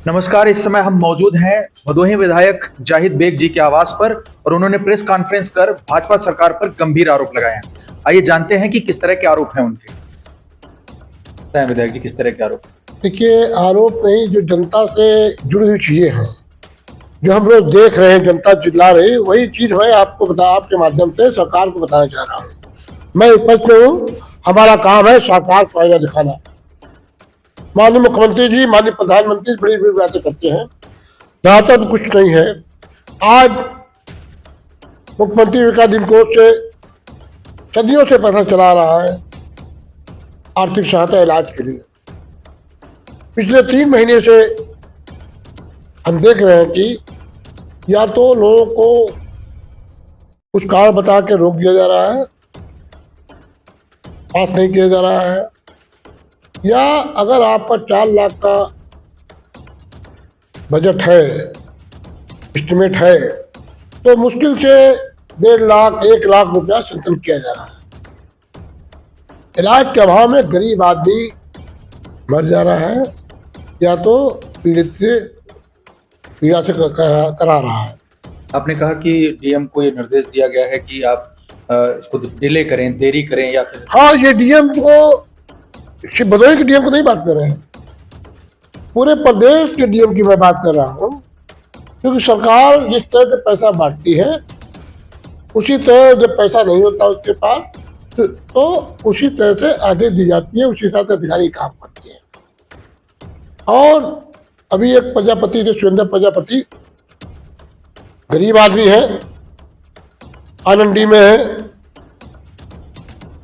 नमस्कार। इस समय हम मौजूद हैं भदोही विधायक जाहिद बेग जी के आवास पर और उन्होंने प्रेस कॉन्फ्रेंस कर भाजपा सरकार पर गंभीर आरोप लगाए हैं। आइए जानते हैं कि किस तरह के आरोप हैं उनके। बताएं विधायक जी, किस तरह के आरोप? देखिए, आरोप नहीं, जो जनता से जुड़ी हुई चीजें हैं, जो हम लोग देख रहे हैं, जनता चिल्ला रही है, वही चीज मैं आपके माध्यम से सरकार को बताना चाह रहा हूँ। मैं विपक्ष में हूँ, हमारा काम है सरकार को फायदा दिखाना। माननीय मुख्यमंत्री जी, माननीय प्रधानमंत्री बड़ी बड़ी बातें करते हैं, जहाँ तक कुछ नहीं है। आज मुख्यमंत्री विकास दिन कोष से सदियों से पैसा चला रहा है आर्थिक सहायता इलाज के लिए। पिछले 3 महीने से हम देख रहे हैं कि या तो लोगों को कुछ कारण बता के रोक दिया जा रहा है, पास नहीं किया जा रहा है, या अगर आपका 4 लाख का बजट है, एस्टिमेट है, तो मुश्किल से 1.5 लाख 1 लाख रुपया संकलन किया जा रहा है। इलाज के अभाव में गरीब आदमी मर जा रहा है या तो पीड़ित से पीड़ा से करा रहा है। आपने कहा कि डीएम को ये निर्देश दिया गया है कि आप इसको डिले करें, देरी करें या फिर। हाँ, ये डीएम को, सिर्फ भदोही के डीएम को नहीं बात कर रहे हैं, पूरे प्रदेश के डीएम की मैं बात कर रहा हूँ। क्योंकि सरकार जिस तरह से पैसा बांटती है, उसी तरह जब पैसा नहीं होता उसके पास तो उसी तरह से आगे दी जाती है, उसी हिसाब से अधिकारी काम करते हैं। और अभी एक प्रजापति थे, सुरेंद्र प्रजापति, गरीब आदमी है, आनंदी में है,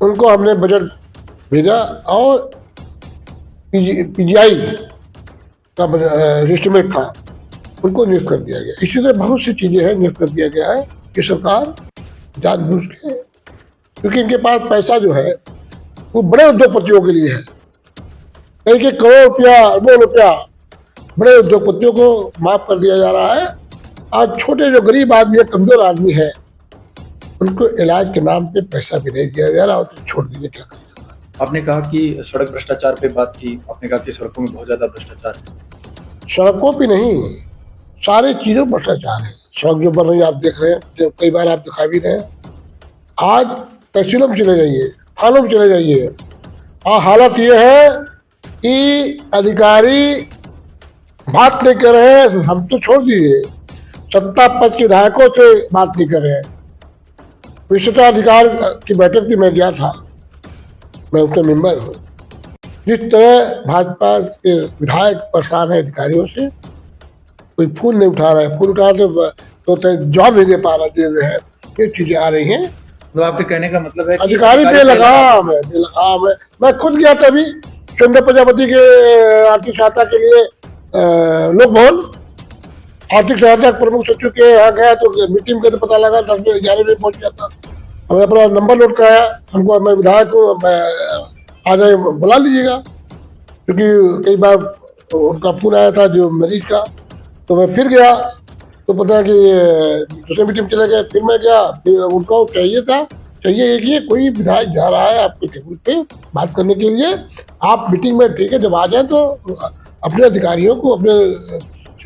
उनको हमने बजट भेजा और पीजीआई का एस्टिमेट था, उनको नियुक्त कर दिया गया। इसी तरह बहुत सी चीजें हैं, नियुक्त कर दिया गया है कि सरकार जानबूझ के, क्योंकि इनके पास पैसा जो है वो बड़े उद्योगपतियों के लिए है। कई करोड़ रुपया, अरबों रुपया बड़े उद्योगपतियों को माफ कर दिया जा रहा है। आज छोटे जो गरीब आदमी है, कमजोर आदमी है, उनको इलाज के नाम पे पैसा भी नहीं दिया जा रहा, तो छोड़ दीजिए, क्या करें। आपने कहा कि सड़क भ्रष्टाचार पे बात की, आपने कहा कि सड़कों में बहुत ज्यादा भ्रष्टाचार है। सड़कों पे नहीं, सारे चीजों पर भ्रष्टाचार है। सड़क जो बन रही है आप देख रहे हैं, जो कई बार आप दिखा भी रहे हैं। आज तहसीलों में चले जाइए, थानों में चले जाइए, और हालत ये है कि अधिकारी बात नहीं कर रहे हैं। हम तो छोड़ दीजिए, सत्ता पक्ष के विधायकों से बात नहीं कर रहे हैं। विशेषाधिकार की बैठक भी मैं गया था, मैं उसका मेंबर हूँ। जिस तरह भाजपा के विधायक परेशान है अधिकारियों से, कोई फूल नहीं उठा रहा है, फूल उठा तो जवाब नहीं दे पा रहा, दे रहे हैं, ये चीजें आ रही हैं। तो आपके कहने का मतलब है अधिकारी बेलगाम है, बेलगाम है। मैं खुद गया था अभी सुरेंद्र प्रजापति के आर्थिक सहायता के लिए लोक भवन, आर्थिक सहायता प्रमुख सचिव के यहाँ गया तो मीटिंग का तो पता लगा 10 बजे 11 बजे पहुंच गया था। हमने अपना नंबर नोट कराया, हमको, मैं विधायक को, मैं आ जाए बुला लीजिएगा, क्योंकि कई बार उनका फोन आया था जो मरीज का। तो मैं फिर गया तो पता है कि दूसरे मीटिंग चले गए, फिर मैं गया, फिर उनको चाहिए कि कोई विधायक जा रहा है आपके टेबल पे बात करने के लिए, आप मीटिंग में, ठीक है, जब आ जाए तो अपने अधिकारियों को, अपने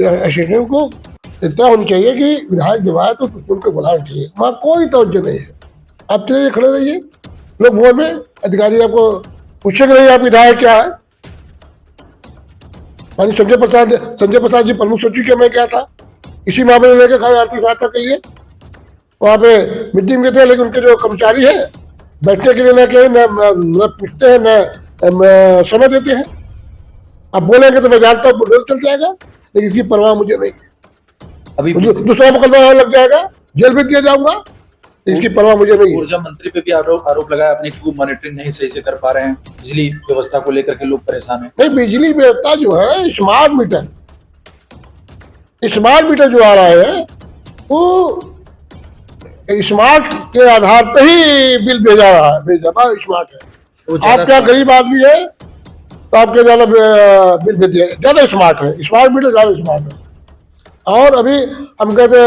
असिस्टेंट को इतना होनी चाहिए कि विधायक जब आए तो उनको बुलाना चाहिए। वहाँ कोई तवज्जो नहीं है। आप चले खड़े रहिए लोग भवन में, अधिकारी आपको पूछेंगे नहीं आप विधायक क्या है। मानी संजय प्रसाद जी प्रमुख सचिव के मैं क्या था, इसी मामले में लेकर खड़े आर्थिक सहायता के लिए वहाँ पे मीटिंग में थे, लेकिन उनके जो कर्मचारी है बैठने के लिए न पूछते हैं, न समय देते हैं। अब बोलेंगे तो मैं जानता हूँ बुलडोजर चल जाएगा, लेकिन इसकी परवाह मुझे नहीं है। अभी दूसरा मुकदमा लग जाएगा, जेल भी दिया जाऊंगा, इसकी परवाह मुझे नहीं है। ऊर्जा मंत्री पे भी आरोप लगाया आपने कि वो मॉनिटरिंग नहीं सही से कर पा रहे हैं, बिजली व्यवस्था को लेकर के लोग परेशान हैं। नहीं, बिजली व्यवस्था जो है, स्मार्ट मीटर जो आ रहा है, वो स्मार्ट के आधार पर ही बिल भेजा रहा है, स्मार्ट है। आप क्या गरीब आदमी है तो आपके ज्यादा बिल भेज दिया, ज्यादा स्मार्ट है, स्मार्ट मीटर ज्यादा स्मार्ट है। और अभी हम कहते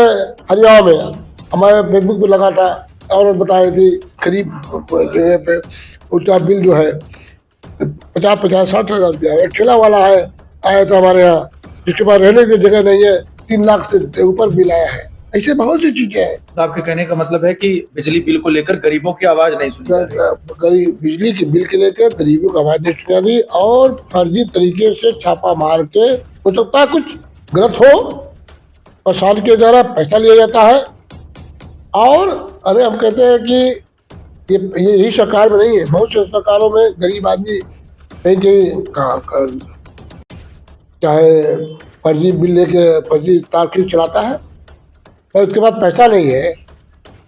हरियाणा में हमारे फेसबुक पे लगा था, और बता रही थी करीब जगह पे उसका बिल जो है 50-60 हज़ार रुपया। एक ठेला वाला है, आया था हमारे यहाँ, जिसके पास रहने की जगह नहीं है 3 लाख से ऊपर बिल आया है। ऐसे बहुत सी चीजें हैं। तो आपके कहने का मतलब है कि बिजली बिल को लेकर गरीबों की आवाज नहीं सुनी जा रही। गरीब बिजली के बिल के लेकर गरीबों का आवाज नहीं सुना रही और फर्जी तरीके से छापा मार के हो सकता है कुछ गलत हो, प्रसाद के द्वारा पैसा लिया जाता है। और अरे हम कहते हैं कि ये यही सरकार में नहीं है, बहुत से सरकारों में गरीब आदमी कहीं कहीं चाहे फर्जी बिल लेके फर्जी तार खींच चलाता है और उसके बाद पैसा नहीं है,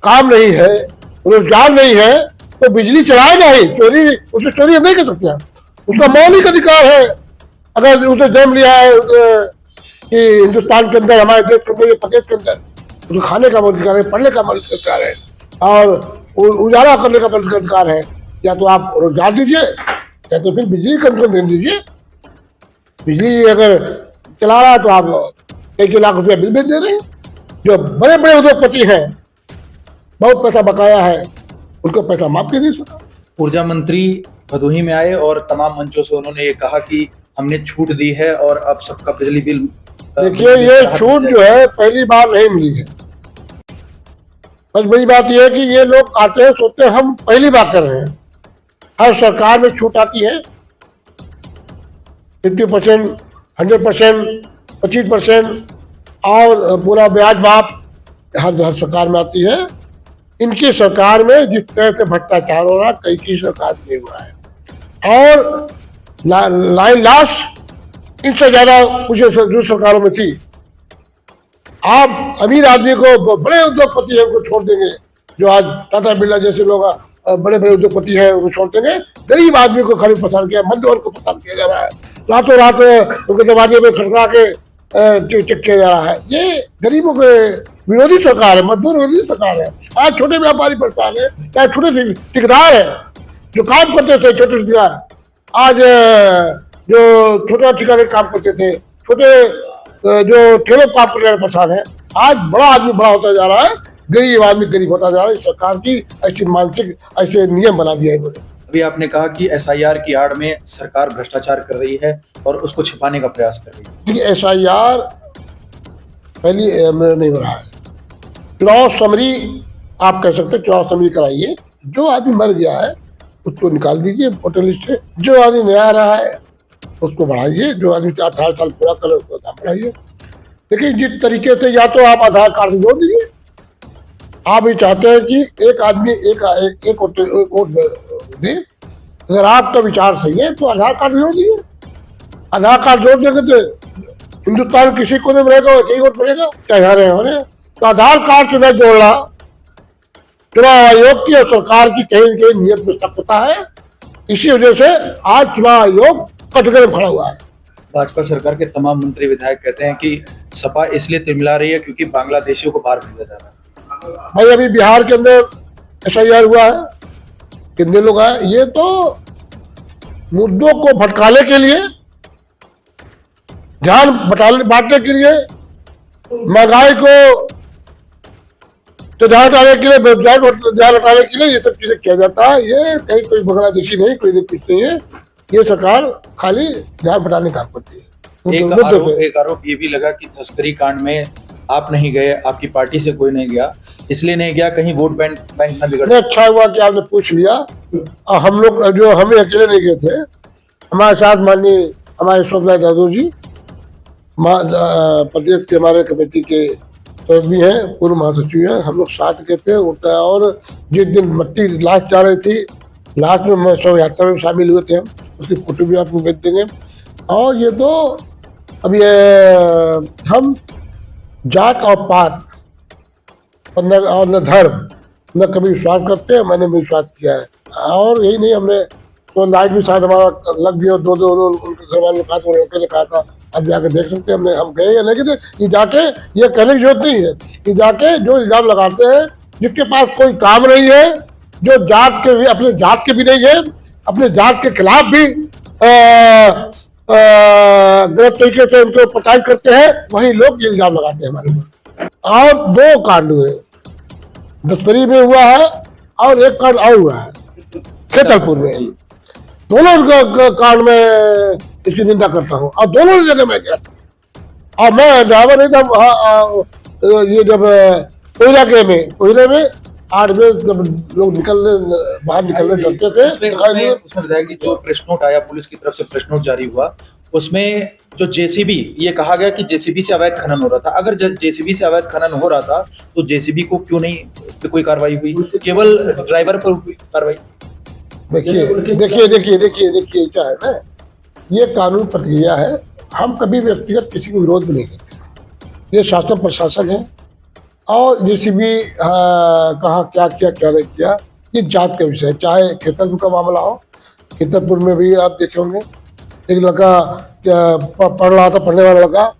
काम नहीं है, रोजगार नहीं है, तो बिजली चलाएगा ही। चोरी, उसे चोरी हम नहीं कर सकते, उसका मौलिक अधिकार है। अगर उसे जन्म लिया है कि हिंदुस्तान के अंदर, हमारे देश के अंदर, ये प्रदेश के अंदर, उसे खाने का मौलिक अधिकार है, पढ़ने का मौलिक अधिकार है और उजाला करने का मौलिक अधिकार है। या तो आप रोजगार दीजिए या तो फिर बिजली कम दे दीजिए। बिजली अगर चला रहा है तो आप कई लाख रुपया बिल भेज दे रहे हैं। जो बड़े बड़े उद्योगपति हैं, बहुत पैसा बकाया है, उनको पैसा माफ नहीं सका। ऊर्जा मंत्री भदोही में आए और तमाम मंचों से उन्होंने ये कहा कि हमने छूट दी है और अब सबका बिजली बिल। देखिए, ये छूट जो है पहली बार नहीं मिली है। बस बड़ी बात यह है कि ये लोग आते हैं सोचते हैं हम पहली बार कर रहे हैं। हर सरकार में छूट आती है 50%, 100%, 25% और पूरा ब्याज माफ हर सरकार में आती है। इनकी सरकार में जिस तरह से भ्रष्टाचार हो रहा कई की सरकार नहीं हुआ है और लाइन लास्ट इनसे ज्यादा कुछ जो सरकारों में थी। आप अमीर आदमी को, बड़े उद्योगपति है, उनको छोड़ देंगे। जो आज टाटा बिरला जैसे लोग बड़े बड़े उद्योगपति हैं उनको छोड़ देंगे। गरीब आदमी को खाली परेशान किया, मध्य वर्ग को परेशान किया जा रहा है। रातों रात उनके दरवाजे में खड़का के चेक किया जा रहा है। ये गरीबों के विरोधी सरकार है, मजदूर विरोधी सरकार है। आज छोटे व्यापारी परेशान है, चाहे छोटे ठेकेदार है जो काम करते थे, छोटे ठेकेदार आज जो छोटा ठिकाने काम करते थे, छोटे जो ठेलों काम करने वाले परेशान है। आज बड़ा आदमी बड़ा होता जा रहा है, गरीब आदमी गरीब होता जा रहा है। सरकार की ऐसी मानसिक ऐसे नियम बना दिया है इन्होंने। अभी आपने कहा कि SIR की आड़ में सरकार भ्रष्टाचार कर रही है और उसको छिपाने का प्रयास कर रही है। SIR पहली नहीं हो रहा है। चुनाव समरी आप कह सकते, चुनाव समरी कराइए। जो आदमी मर गया है उसको निकाल दीजिए वोटर लिस्ट से। जो आदमी नया आ रहा है उसको बढ़ाइए। जो आदमी 18 साल पूरा करे उसको दाम बढ़ाइए। लेकिन जिस तरीके से या तो आप आधार कार्ड जोड़ दीजिए। आप ये चाहते हैं कि एक आदमी एक वोट दे। अगर आपका विचार सही है तो आधार कार्ड जोड़ दीजिए। आधार कार्ड जोड़ देंगे तो हिंदुस्तान किसी कोने में रहेगा, कहीं वोट पड़ेगा, चाहे यहाँ रहे होने। तो आधार कार्ड से न जोड़ना चुनाव आयोग की और सरकार की कहीं न कहीं नीयत में शक होता है। इसी वजह से आज चुनाव आयोग कटघरे में खड़ा हुआ है। भाजपा सरकार के तमाम मंत्री विधायक कहते हैं कि सपा इसलिए तिमिला रही है क्योंकि बांग्लादेशियों को बाहर भेजा जा रहा है। भाई अभी बिहार के अंदर SIR हुआ है, कितने लोग आए। ये तो मुद्दों को भटकाने के लिए, ध्यान बांटने के लिए, महंगाई को तो ध्यान हटाने के लिए, ध्यान हटाने के लिए ये सब चीजें किया जाता है। ये कहीं कोई बांग्लादेशी नहीं, कोई कुछ नहीं है। ये सरकार खाली ध्यान हटाने का काम करती है। एक आरोप ये भी लगा कि तस्करी कांड में आप नहीं गए, आपकी पार्टी से कोई नहीं गया, इसलिए नहीं गया कहीं वोट बैंक न बिगड़। अच्छा हुआ कि आपने पूछ लिया। हम लोग जो हमें अकेले नहीं गए थे, हमारे साथ माननीय हमारे शोभना यादव जी प्रदेश के हमारे कमेटी के सदस्य हैं, पूर्व महासचिव हैं। हम लोग साथ गए थे और जिस दिन मट्टी लाश जा रही थी, लाश में शव यात्रा में शामिल हुए थे हम। उसकी फोटो भी आपको भेज देंगे। और ये तो अब ये हम जात और पात और न धर्म न कभी विश्वास करते हैं। मैंने भी विश्वास किया है और यही नहीं, हमने तो लाइट भी शायद हमारा लग गया। दो उनके घर वालों ने कहा था, अब जाके देख सकते हैं। हम गए या नहीं गए, ये जाके ये कहने की जरूरत नहीं है। ये जाके जो इल्जाम लगाते हैं, जिसके पास कोई काम नहीं है, जो जात के भी अपने जात के भी नहीं है, अपने जात के खिलाफ भी गलत तरीके से उनको प्रचार करते हैं, वही लोग ये इल्जाम लगाते हैं हमारे ऊपर। और 2 कांड हुए, दस्तरी में हुआ है और एक कांड और हुआ है खेतलपुर में। दोनों कांड में इसकी निंदा करता हूँ और दोनों जगह मैं गया। और मैं ड्राइवर नहीं था ये जब कोयला में 8 बजे जब लोग बाहर निकलने चलते थे उसमें विधायक जी जो प्रेस नोट आया, पुलिस की तरफ से प्रेस नोट जारी हुआ, उसमें जो जेसीबी, ये कहा गया कि जेसीबी से अवैध खनन हो रहा था। अगर जेसीबी से अवैध खनन हो रहा था तो जेसीबी को क्यों नहीं उस पर कोई कार्रवाई हुई, केवल ड्राइवर पर हुई कार्रवाई? देखिए क्या है ना, ये कानून प्रक्रिया है। हम कभी व्यक्तिगत किसी को विरोध भी नहीं करते। ये शासन प्रशासन है और जेसीबी कहाँ क्या किया क्या नहीं किया, ये जांच का विषय है। चाहे खेतरपुर का मामला हो, खेतरपुर में भी आप देखे होंगे एक लड़का पढ़ रहा था, पढ़ने वाला लड़का,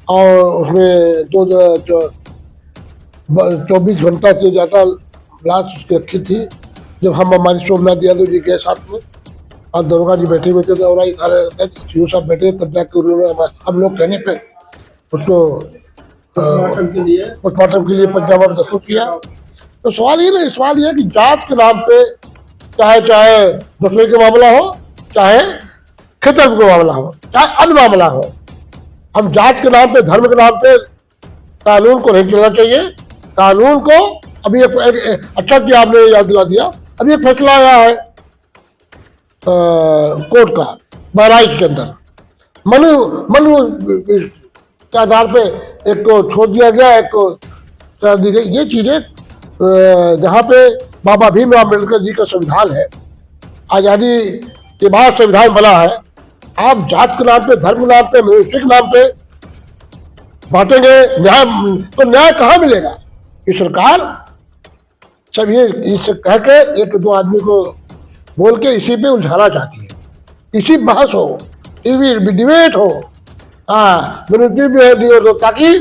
और उसमें 24 घंटा से ज़्यादा लाश उसकी रखी थी। जब हम हमारी सोमनाथ यादव जी के साथ में और दरोगा जी बैठे हुए थे और सीओ साहब बैठे, तब जाकर उन्होंने हम लोग कहने पे उसको पोस्टमार्टम के लिए पंजाब में दस्तखत किया। तो सवाल ये है कि जात के नाम पे चाहे दसवीं का मामला हो, चाहे खेतरपुर का मामला हो, चाहे अन्य मामला हो, हम जात के नाम पे, धर्म के नाम पे कानून को नहीं चलना चाहिए। कानून को अभी अच्छा किया आपने याद दिला दिया, अभी एक फैसला आया है कोर्ट का बहराइच के अंदर, मनु के आधार पे एक को छोड़ दिया गया, एक को कर दी गई। ये चीजें जहाँ पे बाबा भीमराव अम्बेडकर जी का संविधान है, आजादी के बाद संविधान बना है, आप जात के नाम पे, धर्म के नाम पे, मनुष्य के नाम पे बांटेंगे न्याय, तो न्याय कहाँ मिलेगा? ये सरकार सब ये इससे कह के एक दो आदमी को बोल के इसी पे उलझाना चाहती है, इसी बहस हो, टीवी डिबेट हो, हो, ताकि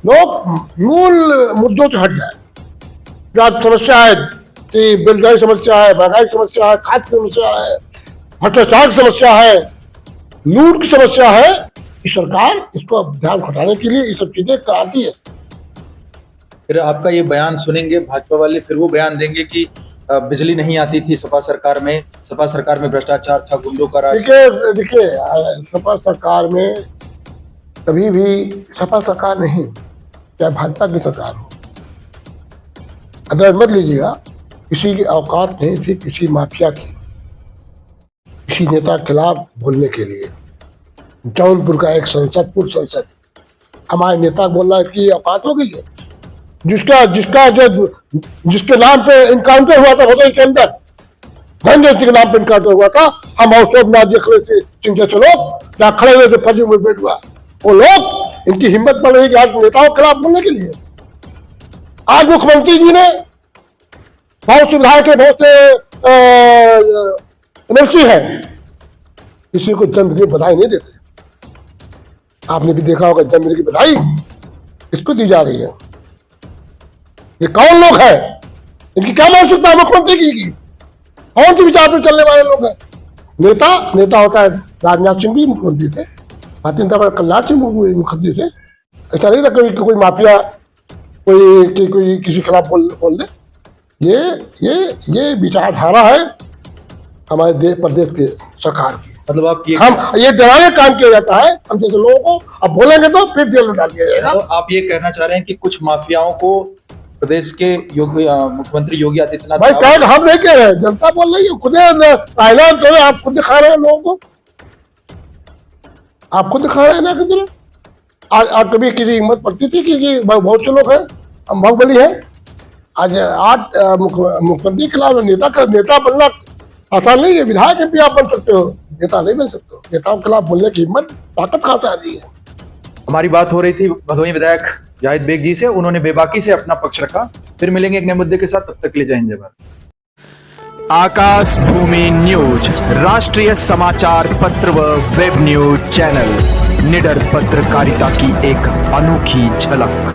लोग मूल मुद्दों से हट जाए। जो आज समस्या है कि बेरोजगारी समस्या है, महंगाई समस्या है, खाद्य समस्या है, भ्रष्टाचार की समस्या है, लूट की समस्या है, इस सरकार इसको ध्यान हटाने के लिए ये सब चीजें कराती है। फिर आपका ये बयान सुनेंगे भाजपा वाले, फिर वो बयान देंगे कि बिजली नहीं आती थी सपा सरकार में भ्रष्टाचार था, गुंडों का राज। देखिए सपा सरकार में कभी भी, सपा सरकार नहीं, चाहे भाजपा की सरकार हो, अगर मत लीजिएगा, किसी की औकात नहीं थी किसी माफिया की किसी नेता के खिलाफ बोलने के लिए। जौनपुर का एक संसद, पूर्व संसद, हमारे नेता बोल रहा है कि औकात हो गई है। जिसके नाम पे इनकाउंटर हुआ था होटल के अंदर, धनजय सिंह के नाम पे इनकाउंटर हुआ था, हम अवसोमनाथ जी सिंह जैसे लोग जहाँ खड़े हुए थे, फर्जी में बैठ हुआ, वो लोग, इनकी हिम्मत पड़ रही है आज नेताओं के खिलाफ बोलने के लिए। आज मुख्यमंत्री जी ने बहुत सुविधाएं के, बहुत से एमएलसी है, किसी को जन्मदिन की बधाई नहीं देते। आपने भी देखा होगा जन्मदिन की बधाई किसको दी जा रही है? ये कौन लोग हैं? इनकी क्या मानसिकता है मुख्यमंत्री की? कौन सी विचार पर चलने वाले लोग हैं? नेता होता है, राजनाथ सिंह भी मुख्यमंत्री थे, भारतीय कल्याण सिंह मुख्यमंत्री थे। ऐसा नहीं था कोई माफिया कोई किसी खिलाफ बोल दे। ये विचारधारा है हमारे प्रदेश के सरकार की। मतलब आप ये डराने काम किया जाता है हम जैसे लोगों को, अब बोलेंगे तो फिर जेल में डाल दिया जाएगा। तो आप ये कहना चाह रहे हैं कि कुछ माफियाओं को प्रदेश के मुख्यमंत्री योगी आदित्यनाथ, भाई कह हम नहीं कह रहे, जनता बोल रही है, खुद ऐलान करो, आप खुद दिखा रहे हैं लोगों को, आप खुद दिखा रहे हैं ना किधर। आज कभी किसी हिम्मत पड़ती थी कि बहुत से लोग हैं, हम बाहुबली है, आज 8 मुख्यमंत्री के खिलाफ नेता बनना आसान नहीं है। विधायक भी आप बन सकते हो, नेता नहीं बन सकते हो। नेताओं के खिलाफ बोलने की हिम्मत, ताकत कहाँ से आ रही है? हमारी बात हो रही थी भदोही विधायक जाहिद बेग जी से, उन्होंने बेबाकी से अपना पक्ष रखा। फिर मिलेंगे एक नए मुद्दे के साथ, तब तक के लिए जय हिंद जय भारत। आकाश भूमि न्यूज, राष्ट्रीय समाचार पत्र व वेब न्यूज चैनल, निडर पत्रकारिता की एक अनोखी झलक।